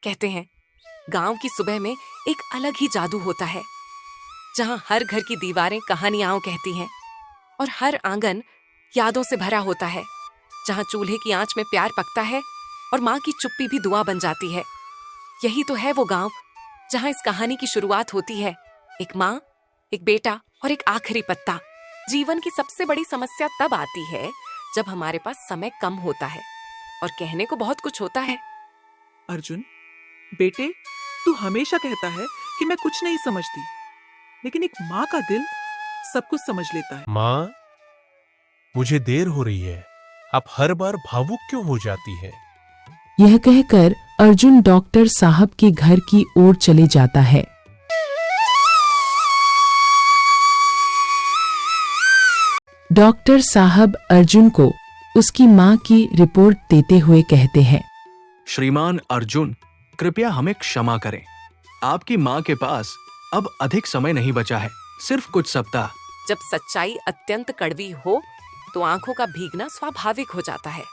कहते हैं गांव की सुबह में एक अलग ही जादू होता है, जहां हर घर की दीवारें कहानियां कहती हैं और हर आंगन यादों से भरा होता है, जहां चूल्हे की आंच में प्यार पकता है और माँ की चुप्पी भी दुआ बन जाती है। यही तो है वो गांव जहां इस कहानी की शुरुआत होती है। एक माँ, एक बेटा और एक आखिरी पत्ता। जीवन की सबसे बड़ी समस्या तब आती है जब हमारे पास समय कम होता है और कहने को बहुत कुछ होता है। अर्जुन बेटे, तू हमेशा कहता है कि मैं कुछ नहीं समझती, लेकिन एक माँ का दिल सब कुछ समझ लेता है। माँ, मुझे देर हो रही है। आप हर बार भावुक क्यों हो जाती हैं? यह कहकर अर्जुन डॉक्टर साहब के घर की ओर चले जाता है। डॉक्टर साहब अर्जुन को उसकी माँ की रिपोर्ट देते हुए कहते हैं, श्रीमान अर्जुन, कृपया हमें क्षमा करें। आपकी माँ के पास अब अधिक समय नहीं बचा है, सिर्फ कुछ सप्ताह। जब सच्चाई अत्यंत कड़वी हो तो आंखों का भीगना स्वाभाविक हो जाता है।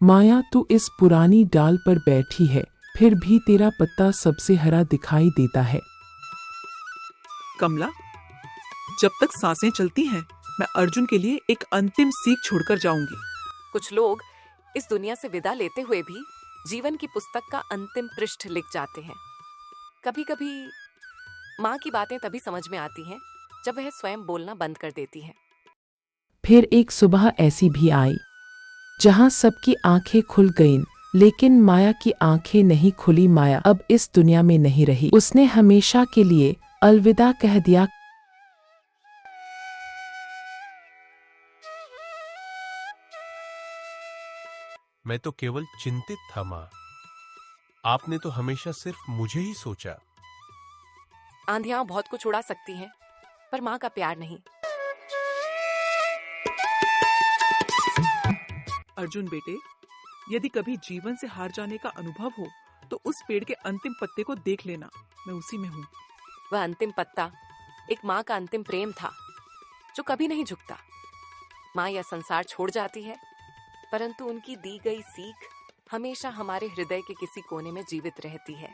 माया, तू इस पुरानी डाल पर बैठी है, फिर भी तेरा पत्ता सबसे हरा दिखाई देता है। कमला, जब तक सांसें चलती हैं, मैं अर्जुन के लिए एक अंतिम सीख छोड़कर जाऊंगी। कुछ लोग इस दुनिया से विदा लेते हुए भी जीवन की पुस्तक का अंतिम पृष्ठ लिख जाते हैं। कभी कभी माँ की बातें तभी समझ में आती हैं जब वह स्वयं बोलना बंद कर देती है। फिर एक सुबह ऐसी भी आई जहां सबकी आंखें खुल गईं, लेकिन माया की आंखें नहीं खुली। माया अब इस दुनिया में नहीं रही। उसने हमेशा के लिए अलविदा कह दिया। मैं तो केवल चिंतित था माँ। आपने तो हमेशा सिर्फ मुझे ही सोचा। आंधियां बहुत कुछ उड़ा सकती हैं, पर माँ का प्यार नहीं। अर्जुन बेटे, यदि कभी जीवन से हार जाने का अनुभव हो तो उस पेड़ के अंतिम पत्ते को देख लेना, मैं उसी में हूँ। वह अंतिम पत्ता एक माँ का अंतिम प्रेम था जो कभी नहीं झुकता। माँ यह संसार छोड़ जाती है, परंतु उनकी दी गई सीख हमेशा हमारे हृदय के किसी कोने में जीवित रहती है।